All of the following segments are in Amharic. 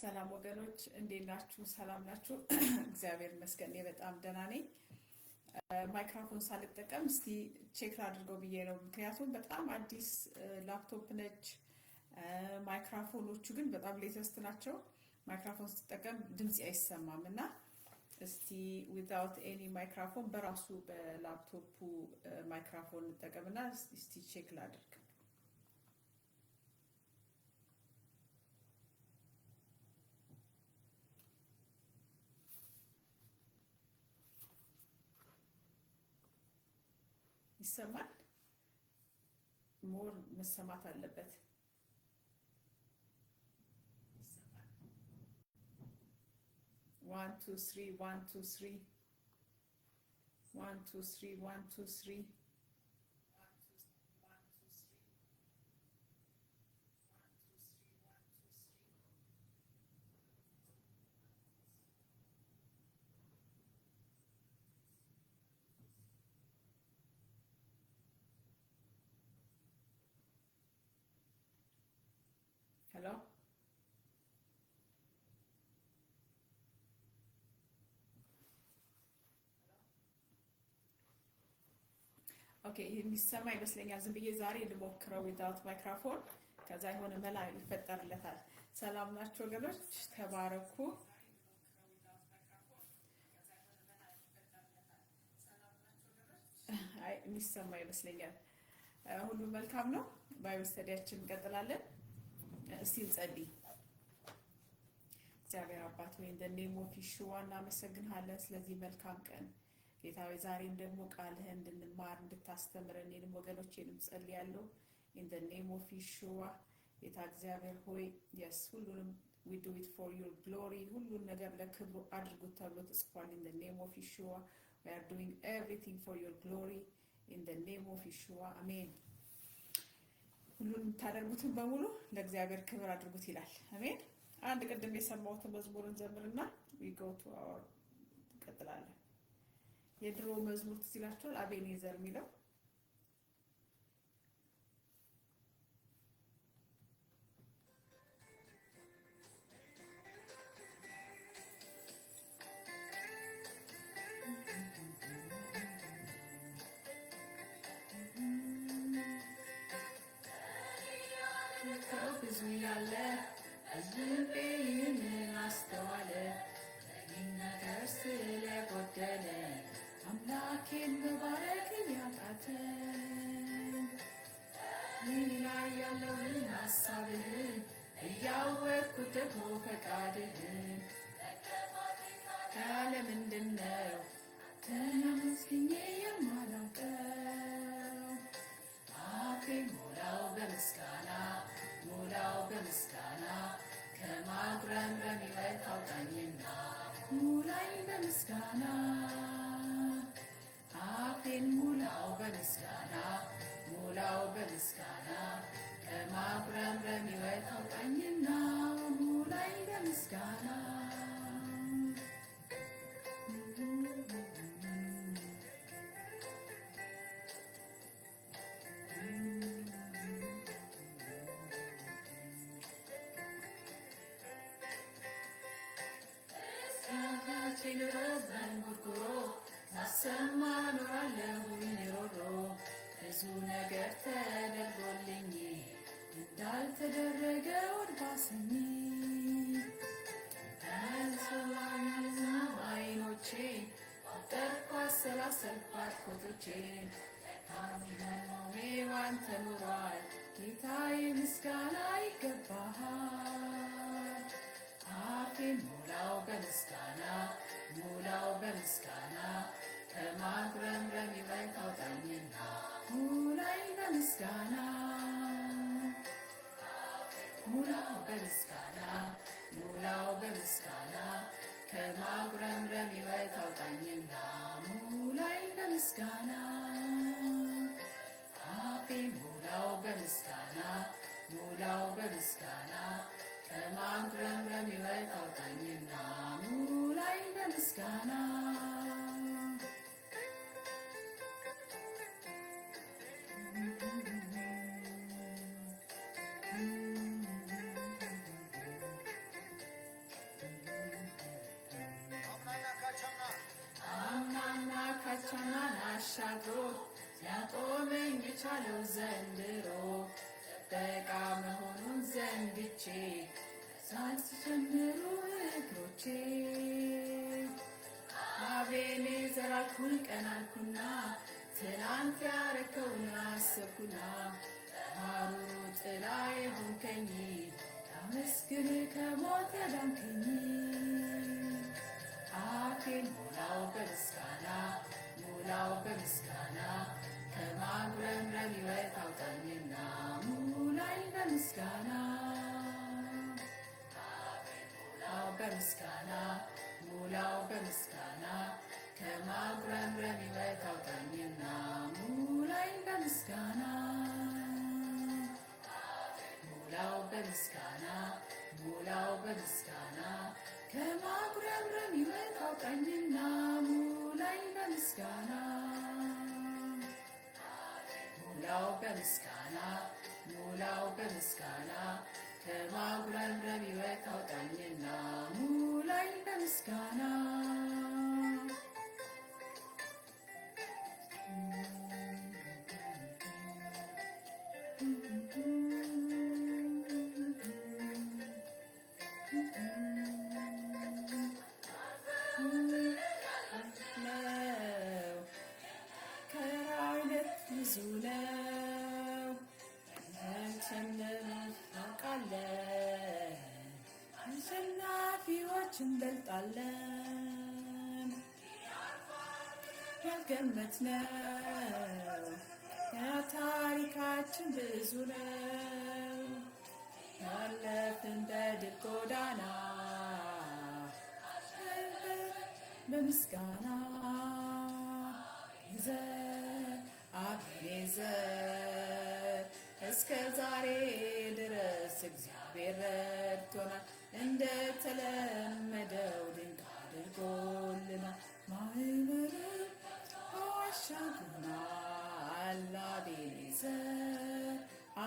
ሰላም ወገኖች እንዴት ናችሁ? ሰላም ናችሁ? እግዚአብሔር ይመስገን በጣም ደህና ነኝ። ማይክሮፎን ሳልጠቀም እስቲ ቼክ አድርገው ብዬ ነው። ምክንያቱም በጣም አዲስ ላፕቶፕ ነች። ማይክሮፎኖቹ ግን በጣም ሌተስት ናቸው። ማይክሮፎን ስትጠቀም ድምጽ አይሰማም እና እስቲ ዊዛውት ኤኒ ማይክሮፎን በራሱ በላፕቶፑ ማይክሮፎን እንጠቀምና እስቲ ቼክ ላድርግ። ይሰማል? ሞር መሰማት አለበት። ይሰማል? 1 2 3 1 2 3 1 2 3 1 2 3 Hello? ኦኬ የሚሰማ ይመስለኛል። ዝም ብዬ ዛሬ ልሞክረው ዊዛውት ማይክሮፎን፣ ከዛ የሆነ መላ ይፈጠርለታል። ሰላም ናችሁ ወገኖች? ተባረኩ። አይ የሚሰማ ይመስለኛል። ሁሉ መልካም ነው። ባይብል ስተዲያችን እንቀጥላለን። እስቲ እንጸልይ። እግዚአብሔር አባት ሆይ እንደ ኔም ኦፍ ኢየሱስ እናመሰግንሃለን ስለዚህ መልካም ቀን ጌታ ሆይ፣ ዛሬም ደግሞ ቃልህን እንድንማር እንድታስተምረን እኔንም ወገኖቼንም ጸልያለሁ። in the name of Yeshua ጌታ እግዚአብሔር ሆይ ሁሉንም we do it for your glory ሁሉን ነገር ለክብሩ አድርጉት ተብሎ ተጽፏል። in the name of Yeshua we are doing everything for your glory in the name of Yeshua አሜን። ሁሉን ታደርጉትን በሙሉ ለእግዚአብሔር ክብር አድርጉት ይላል። አሜን። አንድ ቀደም የሰማሁት መዝሙርን ዘምርና we go to our ቀጥላለን። የድሮ መዝሙር ትዝ ይላችኋል? አቤኔዘር የሚለው ብዙ ያለ ህዝብ ይህንን አስተዋለ ነገር ስለጎደለ አምላኬን መባረክ ያቃተን ምን ላይ ያለውን ሀሳብህን እያወቅኩት ደግሞ ፈቃድህን ያለ ምንድነው ተመስግኜ የማላውቀው አፌን ሞላው በምስጋና ሞላው በምስጋና ከማጉረምረም ሕይወት አውጣኝና ሙላኝ በምስጋና አፌን ሙላው በምስጋና ሙላው በምስጋና ከማጉረምረም ሕይወት አውጣኝና ሙላኝ በምስጋና ጉርጉሮ ማሰማ ኖራለሁኝ ሮሮ ብዙ ነገር ተደርጎልኝ እንዳልተደረገ ወድባሰኝ ተሰማኝና አይኖቼ ጠርኳ ሰላሰልኳት ኮቶቼን ዋንተ ኑሯል ጌታዬ ምስጋና ይገባሃል። አፌን ሙላው በምስጋና ሙላው በምስጋና ከማጉረምረም ሕይወት አውጣኝና ሙላኝ በምስጋና ሙላው በምስጋና ሙላው በምስጋና ከማጉረምረም ሕይወት አውጣኝና ሙላኝ በምስጋና አፌን ሙላው በምስጋና ሙላው በምስጋና ከማጉረምረም ሕይወት አውጣኝና ሙላኝ በምስጋና ያለው ዘንድሮ ጥበቃ መሆኑን ዘንግቼ ሳልጀምሩ እግሮቼ አቤኔዘር አልኩኝ ቀና አልኩና ትናንት ያረከውን አሰብኩና ሐሩሩ ጥላ የሆንከኝ አመስግን ከሞት ያዳንከኝ አፌን ሙላው በምስጋና ሙላው በምስጋና ከማጉረምረም ሕይወት አውጣኝና ሙላኝ በምስጋና ሙላው በምስጋና ሙላው በምስጋና ከማጉረምረም ሕይወት አውጣኝና ሙላኝ በምስጋና ሙላው በምስጋና ሙላው በምስጋና ከማጉረምረም ሕይወት አውጣኝና ሙላኝ በምስጋና ሙላው በምስጋና ሙላው በምስጋና ከማጉረምረም ሕይወት አውጣኝና ሙላኝ በምስጋና ብዙ ነው እናውቃለን፣ አሸናፊዎች እንበልጣለን። ያልገመትነው ታሪካችን ብዙ ነው። ያለፍን በድል ጎዳና በምስጋና አቤኔዘር እስከ ዛሬ ድረስ እግዚአብሔር ረድቶናል። እንደተለመደው ድንቅ አድርጎልናል። ማዕበልን አሻግሮናል። አቤኔዘር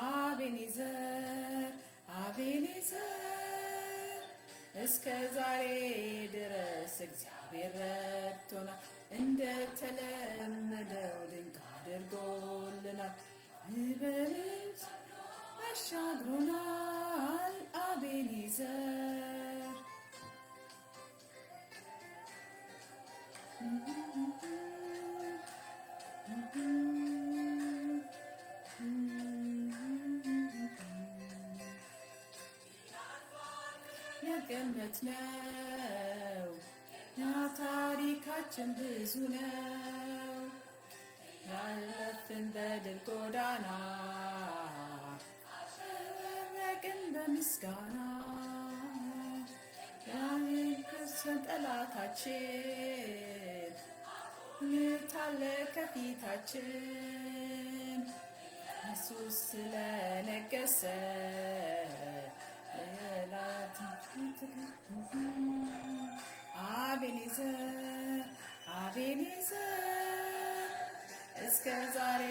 አቤኔዘር አቤኔዘር እስከ ዛሬ ድረስ እግዚአብሔር ረድቶናል። እንደተለመደው ድንቅ አድርጎልናል። ማዕበልን አሻግሮናል። አቤኔዘር ያልገመትነው ታሪካችን ብዙ ነው። ያለፍን በድል ጎዳና ረቅን በምስጋና ያልከሰን ጠላታችን የታለ ከፊታችን ኢየሱስ ስለነገሰ አቤኔዘር አቤኔዘር እስከ ዛሬ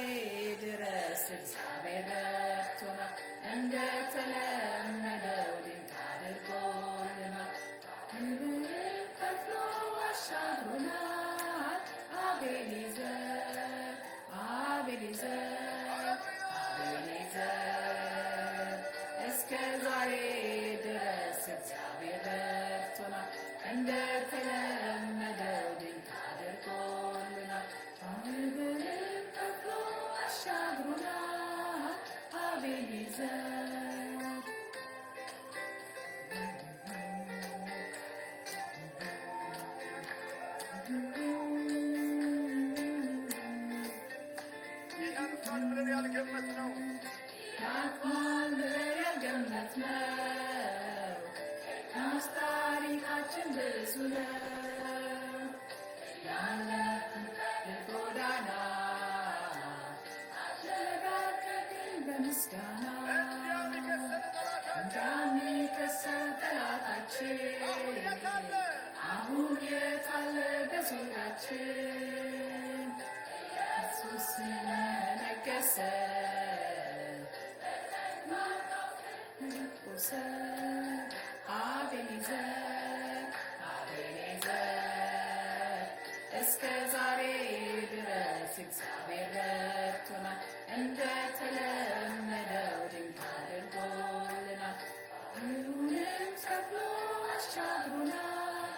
ድረስ እግዚአብሔር ረድቶናል። እንደተለመደው ድንቅ አድርጎልናል። ክብርን ከፍሎ አሻግሮናል። አቤኔዘር አቤኔዘር አቤኔዘር እስከ ዛሬ ድረስ እግዚአብሔር ረድቶናል። እንደተለመደው ድንቅ አድርጎልናል። ክብርን ከፍሎ አሻግሮናል። አቤኔዘር ያልፋል ብለን ያልገመትነው ታሪካችን ብዙ ነው። ያለፍን ጎዳና ተረጋግጠን በምስጋና እንዳንከሰን ጠላታችን አሁን የታለ በዙሪያችን ኢየሱስ ነገሰ አቤኔዘር አቤኔዘር እስከ ዛሬ ድረስ እግዚአብሔር ረድቶናል። እንደተለመደው ድንቅ አድርጎልናል። ሁሉንም ከፍሎ አሻግሮናል።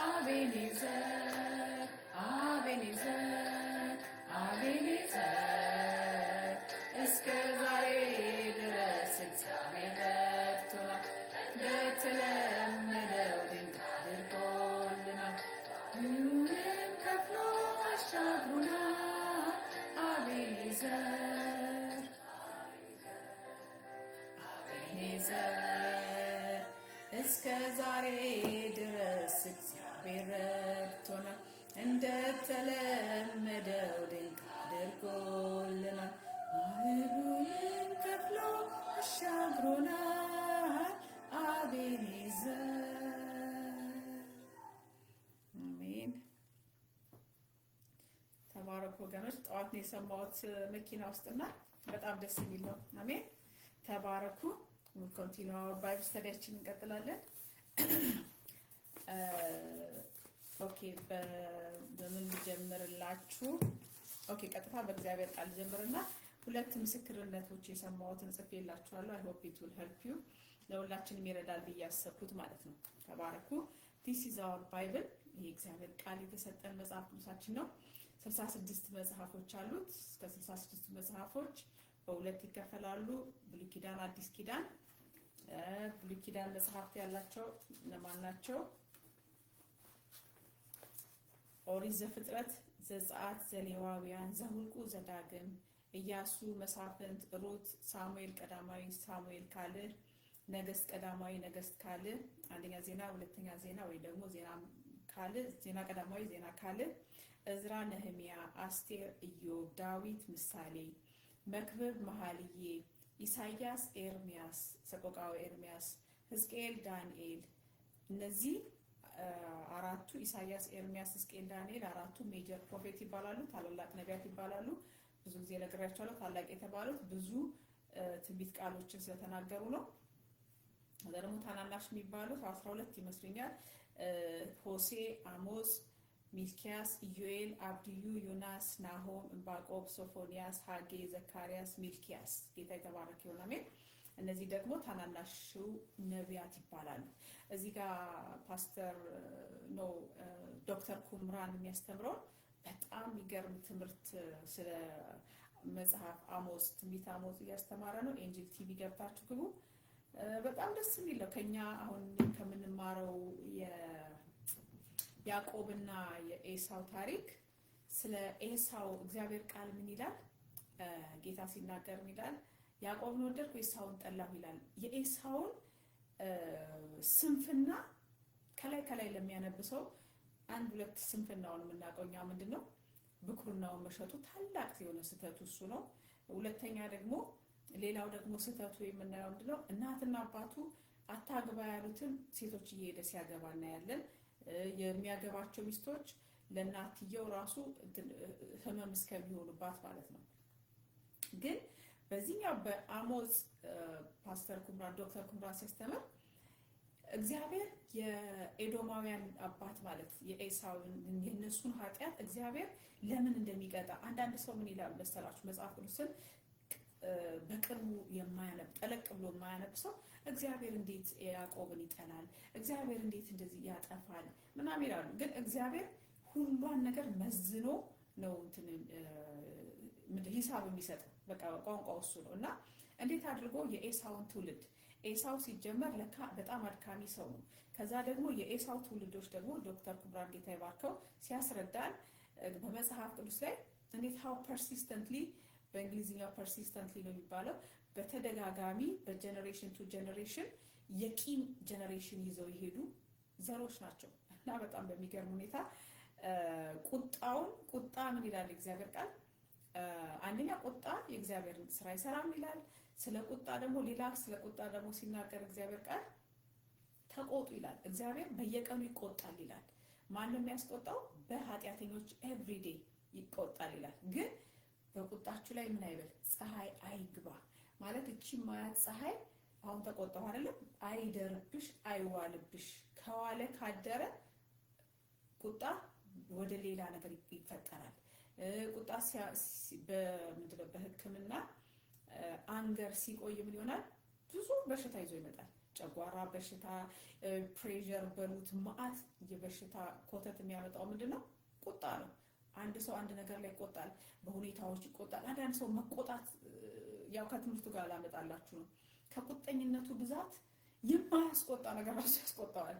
አቤኔዘር አቤኔዘር አቤኔዘር እስከ ዛሬ ድረስ እግዚአብሔር ረድቶናል። እንደተለመደው ድንቅ አድርጎልናል። ሁሉንም ከፍሎ አሻግሮናል። አቤኔዘር አቤኔዘር እስከ ዛሬ ድረስ እግዚአብሔር ረድቶናል። እንደተለመደው ድንቅ አድርጎልናል። ማዕበሉን ከፍሎ አሻግሮናል። አቤኔዘር አሜን። ተባረኩ ወገኖች። ጠዋት ነው የሰማሁት መኪና ውስጥና በጣም ደስ የሚል ነው። አሜን። ተባረኩ። ኮንቲኒው አወር ባይብል ስተዲያችን እንቀጥላለን። ኦኬ በምን ልጀምርላችሁ? ኦኬ ቀጥታ በእግዚአብሔር ቃል ጀምርና ሁለት ምስክርነቶች የሰማሁትን ጽፌላችኋለሁ። አይ ሆፕ ኢት ዊል ሄልፕ ዩ። ለሁላችንም ይረዳል ብዬ ያሰብኩት ማለት ነው። ተባረኩ። ዲስ ኢዝ አወር ባይብል። ይሄ እግዚአብሔር ቃል የተሰጠን መጽሐፍ ቅዱሳችን ነው። 66 መጽሐፎች አሉት። እስከ 66 መጽሐፎች በሁለት ይከፈላሉ። ብሉይ ኪዳን፣ አዲስ ኪዳን። ብሉይ ኪዳን መጽሐፍት ያላቸው እነማን ናቸው? ኦሪት ዘፍጥረት፣ ዘጸአት፣ ዘሌዋውያን፣ ዘኍልቍ፣ ዘዳግም፣ ኢያሱ፣ መሳፍንት፣ ሩት፣ ሳሙኤል ቀዳማዊ፣ ሳሙኤል ካልዕ፣ ነገሥት ቀዳማዊ፣ ነገሥት ካልዕ፣ አንደኛ ዜና፣ ሁለተኛ ዜና ወይ ደግሞ ዜና ካልዕ፣ ዜና ቀዳማዊ፣ ዜና ካልዕ፣ እዝራ፣ ነህምያ፣ አስቴር፣ ኢዮብ፣ ዳዊት፣ ምሳሌ፣ መክብብ፣ መኃልየ፣ ኢሳይያስ፣ ኤርሚያስ፣ ሰቆቃወ ኤርሚያስ፣ ሕዝቅኤል፣ ዳንኤል። እነዚህ አራቱ ኢሳይያስ፣ ኤርሚያስ፣ ሕዝቅኤል፣ ዳንኤል አራቱ ሜጀር ፕሮፌት ይባላሉ። ታላላቅ ነቢያት ይባላሉ። ብዙ ጊዜ ነግሬያቸዋለሁ። ታላቅ የተባሉት ብዙ ትንቢት ቃሎችን ስለተናገሩ ነው። ከዛ ደግሞ ታናናሽ የሚባሉት 12 ይመስለኛል። ሆሴ፣ አሞጽ፣ ሚልኪያስ፣ ኢዮኤል፣ አብድዩ፣ ዮናስ፣ ናሆም፣ ዕንባቆም፣ ሶፎንያስ፣ ሐጌ፣ ዘካርያስ፣ ሚልኪያስ። ጌታ የተባረከ ይሁን። አሜን። እነዚህ ደግሞ ታናናሹ ነቢያት ይባላሉ። እዚህ ጋር ፓስተር ነው ዶክተር ኩምራን የሚያስተምረው በጣም የሚገርም ትምህርት ስለ መጽሐፍ አሞጽ፣ ትንቢተ አሞጽ እያስተማረ ነው። ኤንጅል ቲቪ ገብታችሁ ግቡ። በጣም ደስ የሚል ነው። ከኛ አሁን ከምንማረው የያዕቆብና የኤሳው ታሪክ ስለ ኤሳው እግዚአብሔር ቃል ምን ይላል? ጌታ ሲናገር ምን ይላል? ያዕቆብን ወደድኩ ኤሳውን ጠላሁ ይላል። የኤሳውን ስንፍና ከላይ ለሚያነብሰው አንድ ሁለት ስንፍናውን የምናውቀው እኛ ምንድነው? ብኩርናውን መሸጡ ታላቅ የሆነ ስህተቱ እሱ ነው። ሁለተኛ ደግሞ ሌላው ደግሞ ስህተቱ የምናየው ምንድነው? እናትና አባቱ አታግባ ያሉትን ሴቶች እየሄደ ሲያገባ እናያለን። የሚያገባቸው ሚስቶች ለእናትየው ራሱ ህመም እስከሚሆኑባት ማለት ነው። ግን በዚህኛው በአሞጽ ፓስተር ኩምራን ዶክተር ኩምራን ሲያስተምር እግዚአብሔር የኤዶማውያን አባት ማለት የኤሳውን የነሱን ኃጢአት እግዚአብሔር ለምን እንደሚቀጣ አንዳንድ ሰው ምን ይላል መሰላችሁ? መጽሐፍ ቅዱስን በቅርቡ የማያነብ ጠለቅ ብሎ የማያነብ ሰው እግዚአብሔር እንዴት ያዕቆብን ይጠላል? እግዚአብሔር እንዴት እንደዚህ ያጠፋል? ምናምን ይላሉ። ግን እግዚአብሔር ሁሉን ነገር መዝኖ ነው ሂሳብ የሚሰጠው። በቃ ቋንቋው እሱ ነው። እና እንዴት አድርጎ የኤሳውን ትውልድ ኤሳው ሲጀመር ለካ በጣም አድካሚ ሰው ነው። ከዛ ደግሞ የኤሳው ትውልዶች ደግሞ ዶክተር ኩምራን ጌታ ይባርከው ሲያስረዳን በመጽሐፍ ቅዱስ ላይ እንዴት how persistently በእንግሊዝኛው persistently ነው የሚባለው በተደጋጋሚ በጀነሬሽን ቱ ጀነሬሽን የቂም ጀነሬሽን ይዘው ይሄዱ ዘሮች ናቸው። እና በጣም በሚገርም ሁኔታ ቁጣ ምን ይላል እግዚአብሔር ቃል? አንደኛ ቁጣ የእግዚአብሔርን ስራ ይሰራል ይላል። ስለ ቁጣ ደግሞ ሌላ ስለ ቁጣ ደግሞ ሲናገር እግዚአብሔር ቃል ተቆጡ ይላል። እግዚአብሔር በየቀኑ ይቆጣል ይላል። ማን ነው የሚያስቆጣው? በኃጢአተኞች ኤቭሪዴይ ይቆጣል ይላል። ግን በቁጣችሁ ላይ ምን አይበል? ፀሐይ አይግባ ማለት እቺ ማያት ፀሐይ አሁን ተቆጣው አይደለም፣ አይደርብሽ፣ አይዋልብሽ። ከዋለ ካደረ ቁጣ ወደ ሌላ ነገር ይፈጠራል። ቁጣ በምንድነው በሕክምና አንገር ሲቆይ ምን ይሆናል? ብዙ በሽታ ይዞ ይመጣል። ጨጓራ በሽታ፣ ፕሬሸር በሉት መዓት የበሽታ ኮተት የሚያመጣው ምንድነው? ቁጣ ነው። አንድ ሰው አንድ ነገር ላይ ይቆጣል፣ በሁኔታዎች ይቆጣል። አንዳንድ ሰው መቆጣት ያው ከትምህርቱ ጋር ላመጣላችሁ ነው። ከቁጠኝነቱ ብዛት የማያስቆጣ ነገር ራሱ ያስቆጣዋል።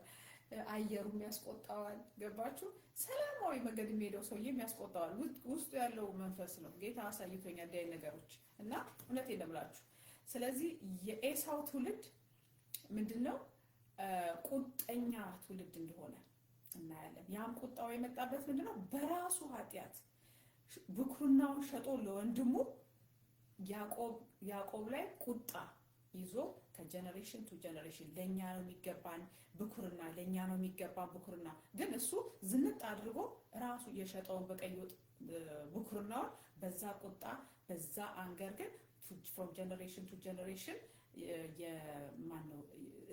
አየሩም ያስቆጣዋል። ገባችሁ? ሰላማዊ መንገድ የሚሄደው ሰውዬም ያስቆጣዋል። ውስጡ ያለው መንፈስ ነው። ጌታ አሳይቶኛል እንዲህ ነገሮች እና እውነቴን ነው የምላችሁ። ስለዚህ የኤሳው ትውልድ ምንድነው? ቁጠኛ ትውልድ እንደሆነ እናያለን። ያም ቁጣው የመጣበት ምንድነው? በራሱ ኃጢአት ብኩርናውን ሸጦ ለወንድሙ ያዕቆብ ላይ ቁጣ ይዞ ከጀነሬሽን ቱ ጀነሬሽን ለኛ ነው የሚገባን ብኩርና፣ ለኛ ነው የሚገባን ብኩርና። ግን እሱ ዝንጥ አድርጎ ራሱ የሸጠውን በቀይ ወጥ ብኩርናውን በዛ ቁጣ በዛ አንገር ግን from generation to generation የማነው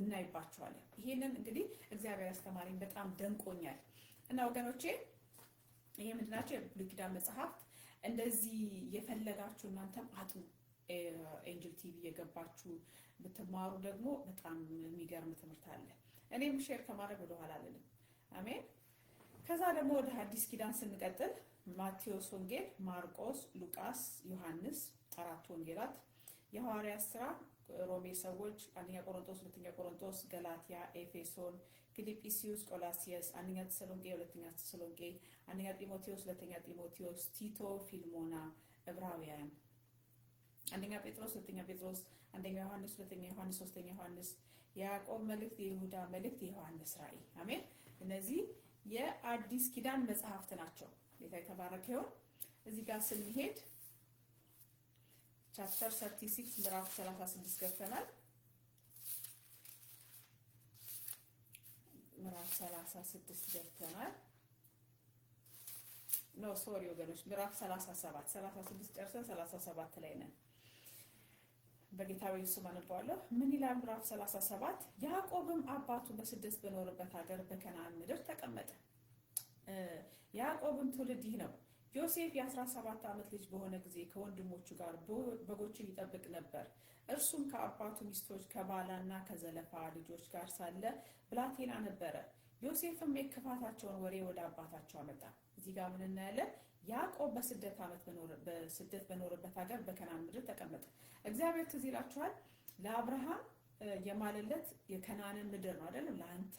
እናይባቸዋለን። ይሄንን እንግዲህ እግዚአብሔር አስተማሪኝ በጣም ደንቆኛል። እና ወገኖቼ ይሄ ምንድናቸው? የብሉይ ኪዳን መጽሐፍት እንደዚህ የፈለጋችሁ እናንተም አጥኑ። ኤንጅል ቲቪ የገባችሁ ብትማሩ ደግሞ በጣም የሚገርም ትምህርት አለ። እኔም ሼር ከማድረግ ወደ ኋላ አልልም። አሜን። ከዛ ደግሞ ወደ አዲስ ኪዳን ስንቀጥል ማቴዎስ ወንጌል፣ ማርቆስ፣ ሉቃስ፣ ዮሐንስ አራት ወንጌላት፣ የሐዋርያት ሥራ፣ ሮሜ ሰዎች፣ አንደኛ ቆሮንቶስ፣ ሁለተኛ ቆሮንቶስ፣ ገላትያ፣ ኤፌሶን፣ ፊልጵስዩስ፣ ቆላሲያስ፣ አንደኛ ተሰሎንቄ፣ ሁለተኛ ተሰሎንቄ፣ አንደኛ ጢሞቴዎስ፣ ሁለተኛ ጢሞቴዎስ፣ ቲቶ፣ ፊልሞና፣ ዕብራውያን፣ አንደኛ ጴጥሮስ፣ ሁለተኛ ጴጥሮስ፣ አንደኛ ዮሐንስ፣ ሁለተኛ ዮሐንስ፣ ሶስተኛ ዮሐንስ፣ የያዕቆብ መልእክት፣ የይሁዳ መልእክት፣ የዮሐንስ ራእይ። አሜን። እነዚህ የአዲስ ኪዳን መጽሐፍት ናቸው። ጌታ የተባረከ ይሁን። እዚህ ጋር ስንሄድ ቻፕተር 36 ምዕራፍ 36 ገብተናል። ምዕራፍ 36 ገብተናል። ኖ ሶሪ ወገኖች፣ ምዕራፍ 37 36 ጨርሰን 37 ላይ ነን። በጌታ በኢየሱስ አነባዋለሁ። ምን ይላል? ምዕራፍ 37 ያዕቆብም አባቱ በስደት በኖረበት ሀገር በከነዓን ምድር ተቀመጠ። ያዕቆብም ትውልድ ይህ ነው። ዮሴፍ የ17 ዓመት ልጅ በሆነ ጊዜ ከወንድሞቹ ጋር በጎችን ይጠብቅ ነበር። እርሱም ከአባቱ ሚስቶች ከባላና ከዘለፋ ልጆች ጋር ሳለ ብላቴና ነበረ። ዮሴፍም የክፋታቸውን ወሬ ወደ አባታቸው አመጣ። እዚህ ጋር ምን እናያለን? ያዕቆብ በስደት በኖረበት ሀገር በከነዓን ምድር ተቀመጠ። እግዚአብሔር ትዝ ይላችኋል፣ ለአብርሃም የማለለት የከነዓንን ምድር ነው አይደለም? ለአንተ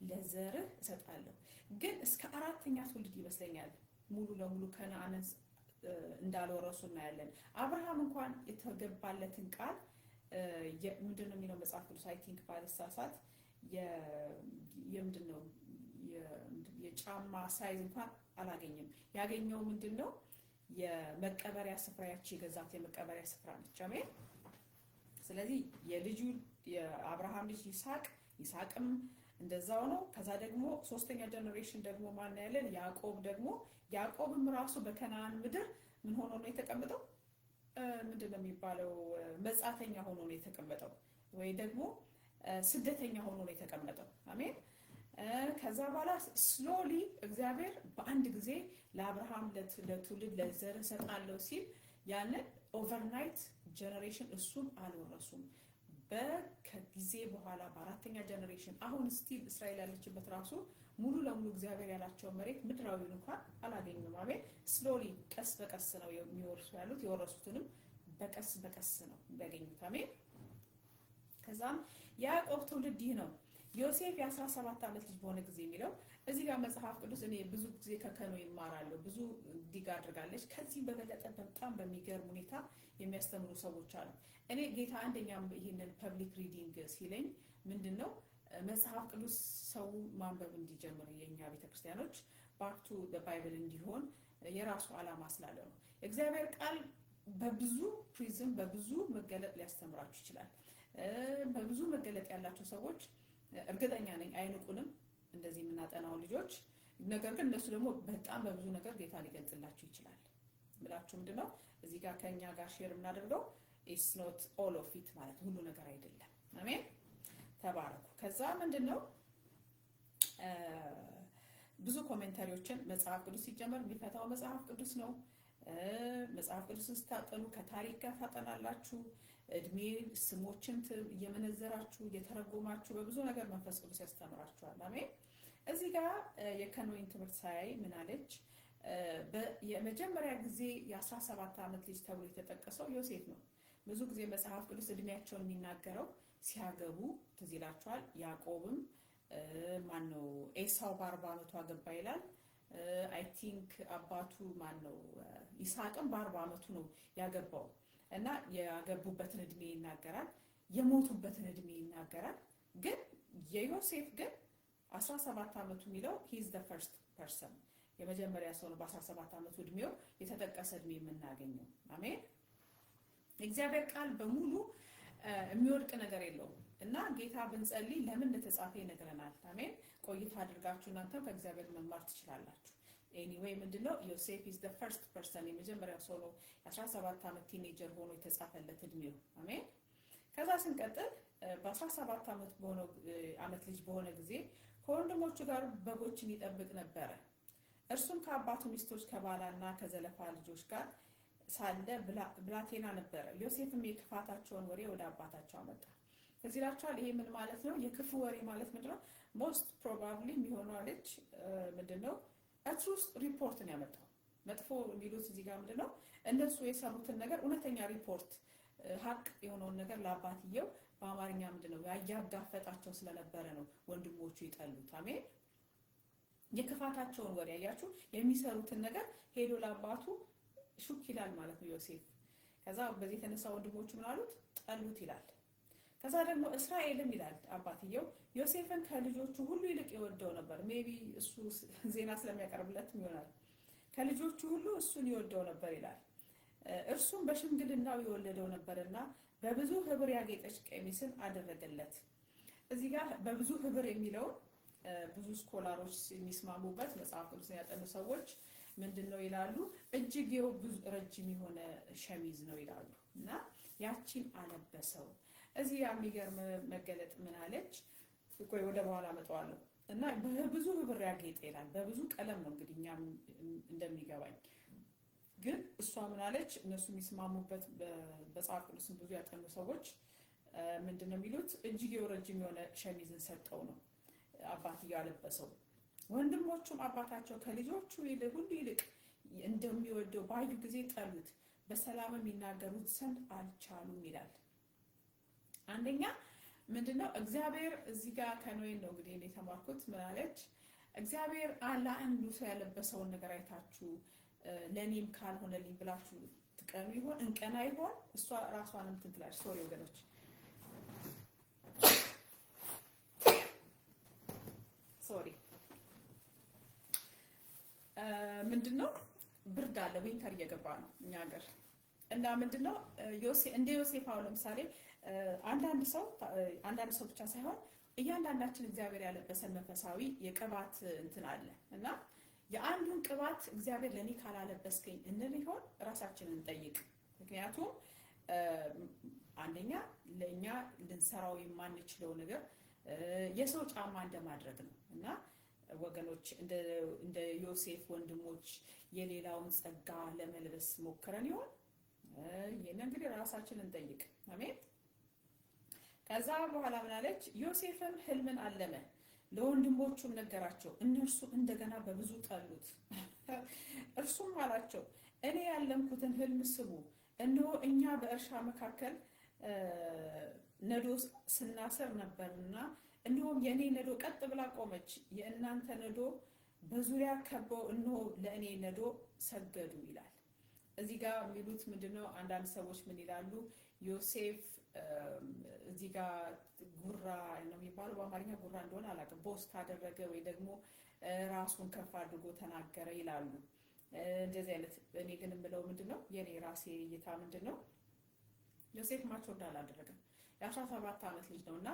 ለዘርህ እሰጣለሁ። ግን እስከ አራተኛ ትውልድ ይመስለኛል ሙሉ ለሙሉ ከነዓንን እንዳልወረሱ እናያለን። አብርሃም እንኳን የተገባለትን ቃል ምንድን ነው የሚለው መጽሐፍ ቅዱስ አይ ቲንክ ባለሳሳት የምንድነው የጫማ ሳይዝ እንኳን አላገኘም። ያገኘው ምንድነው የመቀበሪያ ስፍራ፣ ያቺ የገዛት የመቀበሪያ ስፍራ ነች። አሜን። ስለዚህ የልጁ የአብርሃም ልጅ ይስሐቅም እንደዛው ነው። ከዛ ደግሞ ሶስተኛ ጀነሬሽን ደግሞ ማን ያለን? ያዕቆብ ደግሞ ያዕቆብም ራሱ በከነዓን ምድር ምን ሆኖ ነው የተቀመጠው? ምንድነው የሚባለው? መጻተኛ ሆኖ ነው የተቀመጠው፣ ወይ ደግሞ ስደተኛ ሆኖ ነው የተቀመጠው። አሜን። ከዛ በኋላ ስሎሊ እግዚአብሔር በአንድ ጊዜ ለአብርሃም ለትውልድ ለዘር እሰጣለሁ ሲል ያንን ኦቨርናይት ጀነሬሽን እሱም አልወረሱም። ከጊዜ በኋላ በአራተኛ ጀነሬሽን አሁን ስቲል እስራኤል ያለችበት ራሱ ሙሉ ለሙሉ እግዚአብሔር ያላቸው መሬት ምድራዊውን እንኳን አላገኙም። አሜን። ስሎሊ ቀስ በቀስ ነው የሚወርሱ ያሉት፣ የወረሱትንም በቀስ በቀስ ነው የሚያገኙት። አሜን። ከዛም ያዕቆብ ትውልድ ይህ ነው። ዮሴፍ የ17 ዓመት ልጅ በሆነ ጊዜ የሚለው እዚህ ጋር መጽሐፍ ቅዱስ እኔ ብዙ ጊዜ ከከኖ ይማራለሁ፣ ብዙ ዲግ አድርጋለች። ከዚህ በበለጠ በጣም በሚገርም ሁኔታ የሚያስተምሩ ሰዎች አሉ። እኔ ጌታ አንደኛም ይህንን ፐብሊክ ሪዲንግ ሲለኝ ምንድነው መጽሐፍ ቅዱስ ሰው ማንበብ እንዲጀምር የኛ ቤተክርስቲያኖች ባክ ቱ ባይብል እንዲሆን የራሱ ዓላማ ስላለ ነው። እግዚአብሔር ቃል በብዙ ፕሪዝም በብዙ መገለጥ ሊያስተምራችሁ ይችላል። በብዙ መገለጥ ያላቸው ሰዎች እርግጠኛ ነኝ አይንቁንም እንደዚህ የምናጠናው ልጆች። ነገር ግን እነሱ ደግሞ በጣም በብዙ ነገር ጌታ ሊገልጽላችሁ ይችላል ብላችሁ ምንድነው እዚህ ጋር ከኛ ጋር ሼር የምናደርገው ኢትስ ኖት ኦል ኦፍ ኢት ማለት ሁሉ ነገር አይደለም። አሜን። ተባረኩ። ከዛ ምንድነው ብዙ ኮሜንታሪዎችን መጽሐፍ ቅዱስ ሲጀመር የሚፈታው መጽሐፍ ቅዱስ ነው። መጽሐፍ ቅዱስን ስታጠኑ ከታሪክ ጋር ታጠናላችሁ። እድሜ ስሞችን እየመነዘራችሁ እየተረጎማችሁ በብዙ ነገር መንፈስ ቅዱስ ያስተምራችኋል። አሜን። እዚህ ጋር የከኖይን ትምህርት ሳይ ምን አለች? የመጀመሪያ ጊዜ የ17 ዓመት ልጅ ተብሎ የተጠቀሰው ዮሴፍ ነው። ብዙ ጊዜ መጽሐፍ ቅዱስ እድሜያቸውን የሚናገረው ሲያገቡ ትዝ ይላችኋል። ያዕቆብም ማነው ኤሳው በ40 ዓመቱ አገባ ይላል። አይ ቲንክ አባቱ ማነው ይስሐቅም በ40 ዓመቱ ነው ያገባው እና ያገቡበትን እድሜ ይናገራል፣ የሞቱበትን እድሜ ይናገራል። ግን የዮሴፍ ግን 17 ዓመቱ የሚለው he is the first person የመጀመሪያ ሰው ነው። በ17 ዓመቱ እድሜው የተጠቀሰ እድሜ የምናገኘው። አሜን። እግዚአብሔር ቃል በሙሉ የሚወድቅ ነገር የለውም እና ጌታ ብንጸልይ ለምን እንደተጻፈ ይነግረናል። አሜን። ቆይታ አድርጋችሁ እናንተም ከእግዚአብሔር መማር ትችላላችሁ። ኤኒዌይ ምንድነው ዮሴፍ is the first person የመጀመሪያው ሰው ነው። 17 ዓመት ቲኔጀር ሆኖ የተጻፈለት እድሜው። አሜን። ከዛ ስንቀጥል በ17 ዓመት ልጅ በሆነ ጊዜ ከወንድሞቹ ጋር በጎችን ይጠብቅ ነበረ። እርሱም ከአባቱ ሚስቶች ከባላና ከዘለፋ ልጆች ጋር ሳለ ብላቴና ነበረ። ዮሴፍም የክፋታቸውን ወሬ ወደ አባታቸው አመጣ። ከዚህ ላችኋል። ይሄ ምን ማለት ነው? የክፉ ወሬ ማለት ምንድነው? ሞስት ፕሮባብሊ የሚሆነው ልጅ ምንድነው ትሩስ ሪፖርት ነው ያመጣው። መጥፎ የሚሉት እዚህ ጋር ምንድነው እነሱ የሰሩትን ነገር እውነተኛ ሪፖርት ሀቅ የሆነውን ነገር ለአባትየው በአማርኛ ምንድነው ያጋፈጣቸው ስለነበረ ነው ወንድሞቹ ይጠሉት። አሜን። የክፋታቸውን ወሬ ያያችሁ የሚሰሩትን ነገር ሄዶ ለአባቱ ሹክ ይላል ማለት ነው ዮሴፍ። ከዛ በዚህ የተነሳ ወንድሞቹ ምን አሉት? ጠሉት ይላል። ከዛ ደግሞ እስራኤልም ይላል አባትየው ዮሴፍን ከልጆቹ ሁሉ ይልቅ ይወደው ነበር። ሜቢ እሱ ዜና ስለሚያቀርብለትም ይሆናል። ከልጆቹ ሁሉ እሱን ይወደው ነበር ይላል። እርሱም በሽምግልናው የወለደው ነበርና በብዙ ህብር ያጌጠች ቀሚስን አደረገለት። እዚህ ጋር በብዙ ህብር የሚለው ብዙ ስኮላሮች የሚስማሙበት መጽሐፍ ቅዱስ ያጠኑ ሰዎች ምንድነው ይላሉ? እጅጌው ብዙ ረጅም የሆነ ሸሚዝ ነው ይላሉ እና ያቺን አለበሰው። እዚህ የሚገርም መገለጥ ምን አለች? ቆይ ወደ በኋላ መጣዋለሁ እና በብዙ ህብር ያጌጠ ይላል። በብዙ ቀለም ነው እንግዲህ እኛም እንደሚገባኝ። ግን እሷ ምን አለች? እነሱ የሚስማሙበት በመጽሐፍ ቅዱስ ብዙ ያጠኑ ሰዎች ምንድነው የሚሉት? እጅጌው ረጅም የሆነ ሸሚዝን ሰጠው ነው አባትየው ያለበሰው። ወንድሞቹም አባታቸው ከልጆቹ ሁሉ ይልቅ እንደሚወደው ባዩ ጊዜ ጠሉት፣ በሰላም የሚናገሩት ዘንድ አልቻሉም ይላል። አንደኛ ምንድነው እግዚአብሔር እዚህ ጋር ከኖይን ነው እንግዲህ እኔ ተማርኩት። ምን አለች? እግዚአብሔር ለአንዱ ሰው ያለበሰውን ነገር አይታችሁ ለኔም ካልሆነልኝ ብላችሁ ትቀኑ ይሆን? እንቀና ይሆን? እሷ ራሷንም ትንትላች። ሶሪ ወገኖች፣ ሶሪ። ምንድነው ብርድ አለ፣ ዊንተር እየገባ ነው እኛ ሀገር እና ምንድነው እንደ ዮሴፍ አሁን ለምሳሌ አንዳንድ ሰው ብቻ ሳይሆን እያንዳንዳችን እግዚአብሔር ያለበሰን መንፈሳዊ የቅባት እንትን አለ እና የአንዱን ቅባት እግዚአብሔር ለኔ ካላለበስከኝ እንል ይሆን? ራሳችንን እንጠይቅ። ምክንያቱም አንደኛ ለኛ ልንሰራው የማንችለው ነገር የሰው ጫማ እንደማድረግ ነው እና ወገኖች እንደ ዮሴፍ ወንድሞች የሌላውን ጸጋ ለመልበስ ሞክረን ይሆን? ይሄን እንግዲህ ራሳችንን እንጠይቅ። አሜን። ከዛ በኋላ ምን አለች? ዮሴፍም ህልምን አለመ፣ ለወንድሞቹም ነገራቸው። እነርሱ እንደገና በብዙ ጠሉት። እርሱም አላቸው እኔ ያለምኩትን ህልም ስሙ። እነሆ እኛ በእርሻ መካከል ነዶ ስናስር ነበርና እነሆም የኔ ነዶ ቀጥ ብላ ቆመች፣ የእናንተ ነዶ በዙሪያ ከበው እነሆ ለእኔ ነዶ ሰገዱ ይላል። እዚህ ጋር የሚሉት ምንድነው? አንዳንድ ሰዎች ምን ይላሉ? ዮሴፍ እዚህ ጋር ጉራ ነው የሚባለው፣ በአማርኛ ጉራ እንደሆነ አላውቅም፣ ቦስት አደረገ ወይ ደግሞ ራሱን ከፍ አድርጎ ተናገረ ይላሉ። እንደዚህ አይነት እኔ ግን የምለው ምንድነው የኔ ራሴ እይታ ምንድነው ዮሴፍ ማቾርድ አላደረገም። የ17 ዓመት ልጅ ነውና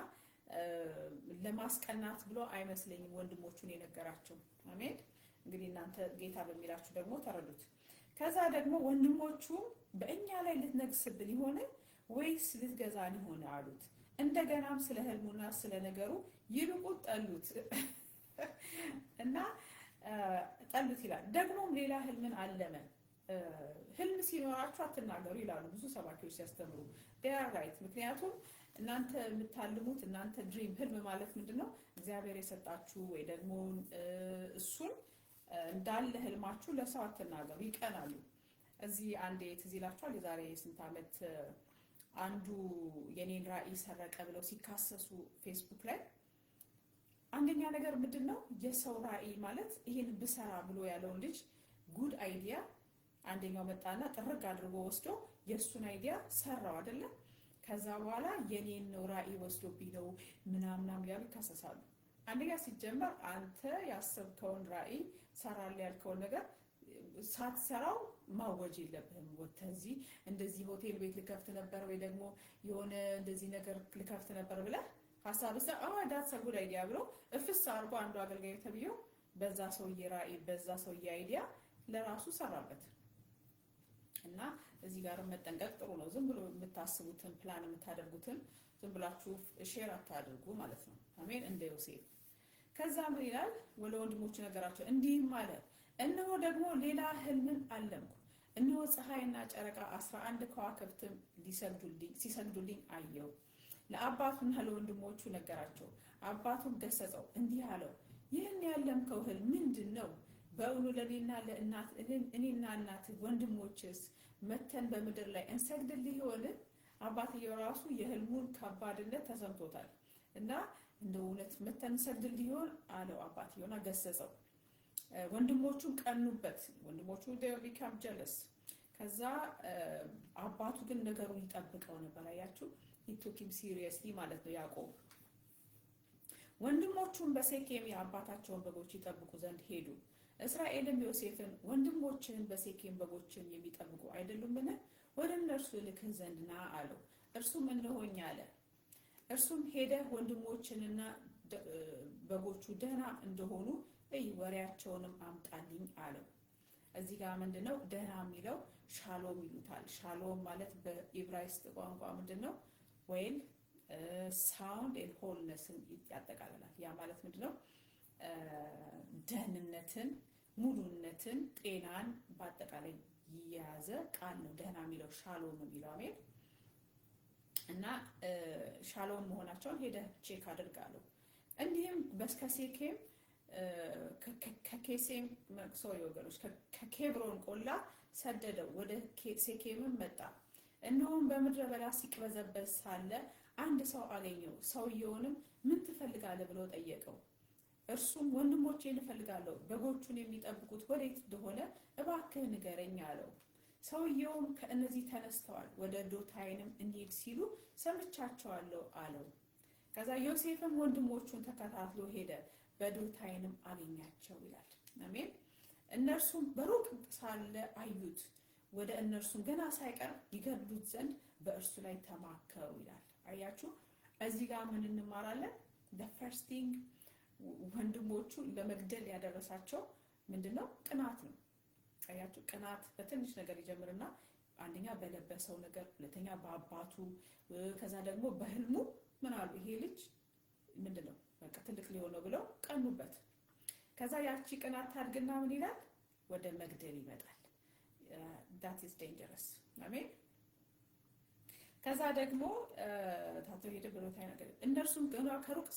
ለማስቀናት ብሎ አይመስለኝም ወንድሞቹን የነገራቸው። አሜን። እንግዲህ እናንተ ጌታ በሚላችሁ ደግሞ ተረዱት። ከዛ ደግሞ ወንድሞቹ በእኛ ላይ ልትነግስብን ይሆን ወይስ ልትገዛን ይሆን አሉት። እንደገናም ስለ ህልሙና ስለ ነገሩ ይልቁ ጠሉት እና ጠሉት ይላል። ደግሞም ሌላ ህልምን አለመ። ህልም ሲኖራችሁ አትናገሩ ይላሉ ብዙ ሰባኪዎች ሲያስተምሩ። ዴር ራይት። ምክንያቱም እናንተ የምታልሙት እናንተ ድሪም ህልም ማለት ምንድነው? እግዚአብሔር የሰጣችሁ ወይ ደግሞ እሱን እንዳለ ህልማችሁ ለሰው አትናገሩ፣ ይቀናሉ። እዚህ አንዴ ትዝ ይላችኋል የዛሬ ስንት ዓመት አንዱ የኔን ራዕይ ሰረቀ ብለው ሲካሰሱ ፌስቡክ ላይ አንደኛ ነገር ምንድነው የሰው ራዕይ ማለት ይሄን ብሰራ ብሎ ያለውን ልጅ ጉድ አይዲያ አንደኛው መጣና ጥርግ አድርጎ ወስዶ የሱን አይዲያ ሰራው አይደለ? ከዛ በኋላ የኔን ነው ራዕይ ወስዶብኝ ነው ምናምናም ያሉ ይካሰሳሉ። አንደኛ ሲጀመር አንተ ያሰብከውን ራዕይ ሰራል ያልከውን ነገር ሳትሰራው ማወጅ የለብህም። ወተዚህ እንደዚህ ሆቴል ቤት ልከፍት ነበር ወይ ደግሞ የሆነ እንደዚህ ነገር ልከፍት ነበር ብለህ ሐሳብስ ዳትስ አ ጉድ አይዲያ ብሎ እፍስ አድርጎ አንዱ አገልጋይ ተብዬው በዛ ሰውዬ ራዕይ በዛ ሰውዬ አይዲያ ለራሱ ሰራበት። እና እዚህ ጋር መጠንቀቅ ጥሩ ነው። ዝም ብሎ የምታስቡትን ፕላን የምታደርጉትን ዝም ብላችሁ ሼር አታድርጉ ማለት ነው። አሜን። እንደ ዮሴፍ ከዛ ምን ይላል? ወደ ወንድሞቹ ነገራቸው እንዲህም አለ፣ እነሆ ደግሞ ሌላ ህልምን አለምኩ። እነሆ ፀሐይና ጨረቃ 11 ከዋክብትም ሲሰግዱልኝ አየሁ። ለአባቱና ለወንድሞቹ ነገራቸው። አባቱም ገሰጸው እንዲህ አለው፣ ይህን ያለምከው ህልም ምንድን ነው? በእውኑ እኔና እናትህ ወንድሞችስ መተን በምድር ላይ እንሰግድልህ ይሆን? አባትየው ራሱ የህልሙን ከባድነት ተሰምቶታል እና እንደ እውነት መተን እንሰግድልህ ይሆን አለው አባትየውና ገሰጸው። ወንድሞቹም ቀኑበት። ወንድሞቹ they become jealous። ከዛ አባቱ ግን ነገሩን ይጠብቀው ነበር። አያችሁ he took him seriously ማለት ነው ያዕቆብ። ወንድሞቹም በሴኬም የአባታቸውን በጎች ይጠብቁ ዘንድ ሄዱ። እስራኤልም ዮሴፍን ወንድሞችህን በሴኬም በጎችን የሚጠብቁ አይደሉምን? ወደ እነርሱ ልክህ ዘንድ ና አለው። እርሱም እነሆኝ አለ። እርሱም ሄደህ ወንድሞችንና በጎቹ ደህና እንደሆኑ ወሬያቸውንም አምጣልኝ አለው። እዚህ ጋር ምንድነው ደህና የሚለው ሻሎም ይሉታል። ሻሎም ማለት በኢብራይስጥ ቋንቋ ምንድነው ዌል ሳውንድ ኤንድ ሆልነስን ያጠቃልላል። ያ ማለት ምንድነው ደህንነትን፣ ሙሉነትን፣ ጤናን በአጠቃላይ የያዘ ቃል ነው ደህና የሚለው ሻሎም የሚለው አሜን። እና ሻሎም መሆናቸውን ሄደህ ቼክ አድርጋለሁ። እንዲህም በስከሴኬም ከኬሴም ሶሪ ወገኖች ከኬብሮን ቆላ ሰደደው። ወደ ሴኬምም መጣ። እነሆም በምድረ በዳ ሲቅበዘበዝ ሳለ አንድ ሰው አገኘው። ሰውየውንም ምን ትፈልጋለህ ብሎ ጠየቀው። እርሱም ወንድሞቼን እፈልጋለሁ፣ በጎቹን የሚጠብቁት ወዴት እንደሆነ እባክህ ንገረኝ አለው። ሰውየውም ከእነዚህ ተነስተዋል፣ ወደ ዶታይንም እንሂድ ሲሉ ሰምቻቸዋለሁ አለው። ከዛ ዮሴፍም ወንድሞቹን ተከታትሎ ሄደ፣ በዶታይንም አገኛቸው ይላል። አሜን። እነርሱም በሩቅ ሳለ አዩት፣ ወደ እነርሱም ገና ሳይቀርብ ይገድሉት ዘንድ በእርሱ ላይ ተማከሩ ይላል። አያችሁ እዚህ ጋር ምን እንማራለን? the first thing ወንድሞቹ ለመግደል ያደረሳቸው ምንድነው? ቅናት ነው። አያችሁ ቅናት በትንሽ ነገር ይጀምርና አንደኛ በለበሰው ነገር፣ ሁለተኛ በአባቱ፣ ከዛ ደግሞ በህልሙ ምን አሉ? ይሄ ልጅ ምንድነው በቃ ትልቅ ሊሆን ነው ብለው ቀኑበት። ከዛ ያቺ ቅናት ታድግና ምን ይላል? ወደ መግደል ይመጣል። that is dangerous። አሜን። ከዛ ደግሞ ታቶ ሄደ ብሎታይ ነገር እነርሱም ገና ከሩቅ